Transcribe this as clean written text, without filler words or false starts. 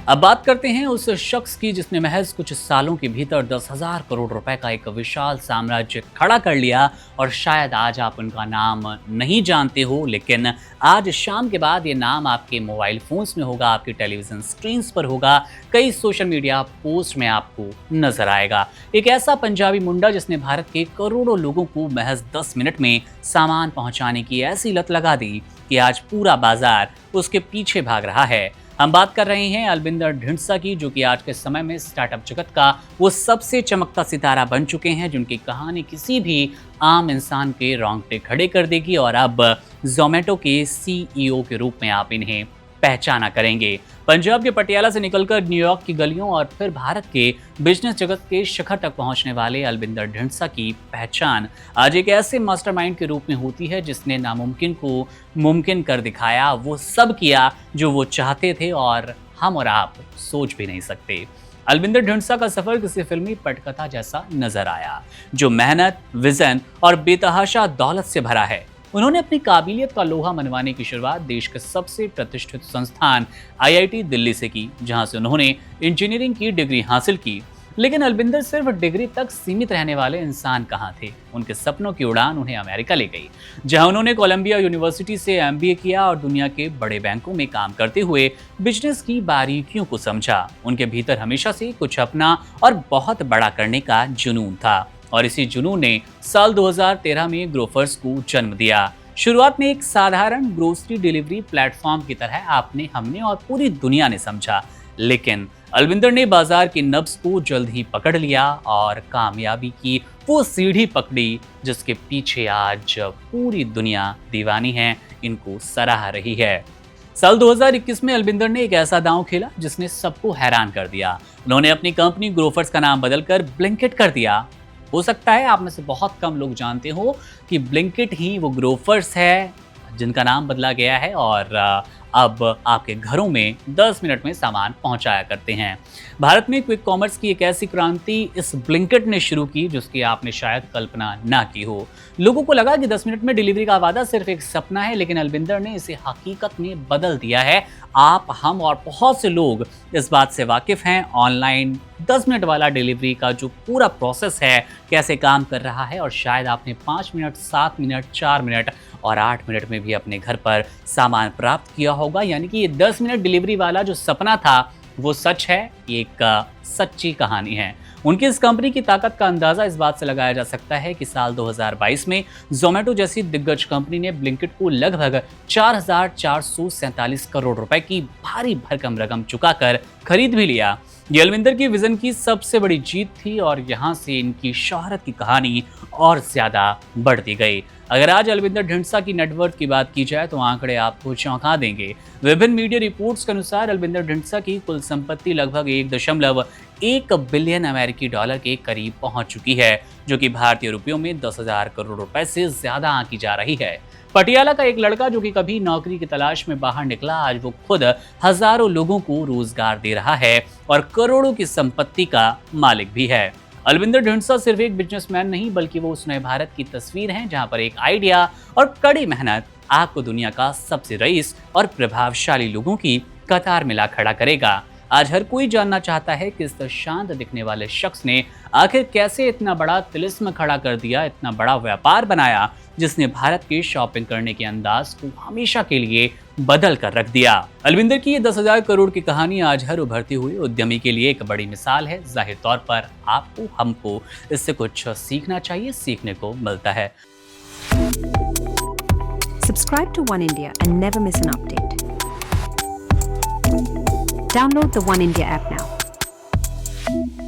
अब बात करते हैं उस शख्स की जिसने महज कुछ सालों के भीतर 10,000 करोड़ रुपए का एक विशाल साम्राज्य खड़ा कर लिया। और शायद आज आप उनका नाम नहीं जानते हो, लेकिन आज शाम के बाद ये नाम आपके मोबाइल फोन्स में होगा, आपके टेलीविजन स्क्रीन्स पर होगा, कई सोशल मीडिया पोस्ट में आपको नजर आएगा। एक ऐसा पंजाबी मुंडा जिसने भारत के करोड़ों लोगों को महज 10 मिनट में सामान पहुंचाने की ऐसी लत लगा दी कि आज पूरा बाजार उसके पीछे भाग रहा है। हम बात कर रहे हैं अलविंदर ढींडसा की, जो कि आज के समय में स्टार्टअप जगत का वो सबसे चमकता सितारा बन चुके हैं, जिनकी कहानी किसी भी आम इंसान के रोंगटे खड़े कर देगी। और अब जोमेटो के CEO के रूप में आप इन्हें पहचाना करेंगे। पंजाब के पटियाला से निकलकर न्यूयॉर्क की गलियों और फिर भारत के बिजनेस जगत के शिखर तक पहुंचने वाले अलविंदर ढींडसा की पहचान आज एक ऐसे मास्टरमाइंड के रूप में होती है जिसने नामुमकिन को मुमकिन कर दिखाया। वो सब किया जो वो चाहते थे और हम और आप सोच भी नहीं सकते। अलविंदर ढींडसा का सफर किसी फिल्मी पटकथा जैसा नजर आया, जो मेहनत, विजन और बेतहाशा दौलत से भरा है। उन्होंने अपनी काबिलियत का लोहा मनवाने की शुरुआत देश के सबसे प्रतिष्ठित संस्थान IIT दिल्ली से की, जहां से उन्होंने इंजीनियरिंग की डिग्री हासिल की। लेकिन अलविंदर सिर्फ डिग्री तक सीमित रहने वाले इंसान कहाँ थे। उनके सपनों की उड़ान उन्हें अमेरिका ले गई, जहां उन्होंने कोलंबिया यूनिवर्सिटी से MBA किया और दुनिया के बड़े बैंकों में काम करते हुए बिजनेस की बारीकियों को समझा। उनके भीतर हमेशा से कुछ अपना और बहुत बड़ा करने का जुनून था, और इसी जुनून ने साल 2013 में ग्रोफर्स को जन्म दिया। शुरुआत में एक साधारण ग्रोसरी डिलीवरी प्लेटफॉर्म की तरह आपने, हमने और पूरी दुनिया ने समझा, लेकिन अलविंदर ने बाजार की नब्ज को जल्द ही पकड़ लिया और कामयाबी की वो सीढ़ी पकड़ी जिसके पीछे आज पूरी दुनिया दीवानी है, इनको सराह रही है। साल 2021 में अलविंदर ने एक ऐसा दांव खेला जिसने सबको हैरान कर दिया। उन्होंने अपनी कंपनी ग्रोफर्स का नाम बदलकर ब्लिंकिट कर दिया। हो सकता है आप में से बहुत कम लोग जानते हो कि ब्लिंकिट ही वो ग्रोफर्स है जिनका नाम बदला गया है और अब आपके घरों में 10 मिनट में सामान पहुंचाया करते हैं। भारत में क्विक कॉमर्स की एक ऐसी क्रांति इस ब्लिंकिट ने शुरू की जिसकी आपने शायद कल्पना ना की हो। लोगों को लगा कि 10 मिनट में डिलीवरी का वादा सिर्फ एक सपना है, लेकिन अलविंदर ने इसे हकीकत में बदल दिया है। आप, हम और बहुत से लोग इस बात से वाकिफ हैं ऑनलाइन 10 मिनट वाला डिलीवरी का जो पूरा प्रोसेस है कैसे काम कर रहा है। और शायद आपने 5 मिनट, 7 मिनट, 4 मिनट और 8 मिनट में भी अपने घर पर सामान प्राप्त किया होगा। यानी कि ये 10 मिनट डिलीवरी वाला जो सपना था वो सच है, ये एक सच्ची कहानी है। उनकी इस कंपनी की ताकत का अंदाजा इस बात से लगाया जा सकता है कि साल 2022 में जोमेटो जैसी दिग्गज कंपनी ने ब्लिंकिट को लगभग 4,447 करोड़ रुपए की भारी भरकम रकम चुकाकर खरीद भी लिया। ये अलविंदर की विजन की सबसे बड़ी जीत थी और यहाँ से इनकी शोहरत की कहानी और ज्यादा बढ़ती गई। अगर आज अलविंदर ढींडसा की नेटवर्थ की बात की जाए तो आंकड़े आपको चौंका देंगे। विभिन्न मीडिया रिपोर्ट्स के अनुसार अलविंदर ढींडसा की कुल संपत्ति लगभग 1.1 बिलियन अमेरिकी डॉलर के करीब पहुंच चुकी है, जो कि भारतीय रुपयों में 10,000 करोड़ रुपए से ज्यादा आंकी जा रही है। पटियाला का एक लड़का जो कि कभी नौकरी की तलाश में बाहर निकला, आज वो खुद हजारों लोगों को रोजगार दे रहा है और करोड़ों की संपत्ति का मालिक भी है। अलविंदर ढींडसा सिर्फ एक बिजनेसमैन नहीं, बल्कि वो उस नए भारत की तस्वीर हैं जहां पर एक आइडिया और कड़ी मेहनत आपको दुनिया का सबसे रईस और प्रभावशाली लोगों की कतार में ला खड़ा करेगा। आज हर कोई जानना चाहता है कि इस शांत दिखने वाले शख्स ने आखिर कैसे इतना बड़ा तिलिस्म खड़ा कर दिया, इतना बड़ा व्यापार बनाया जिसने भारत के शॉपिंग करने के अंदाज को हमेशा के लिए बदल कर रख दिया। अलविंदर की ये 10,000 करोड़ की कहानी आज हर उभरती हुई उद्यमी के लिए एक बड़ी मिसाल है। जाहिर तौर पर आपको, हमको इससे कुछ सीखना चाहिए, सीखने को मिलता है। Subscribe to One India and never miss an update. Download the One India app now.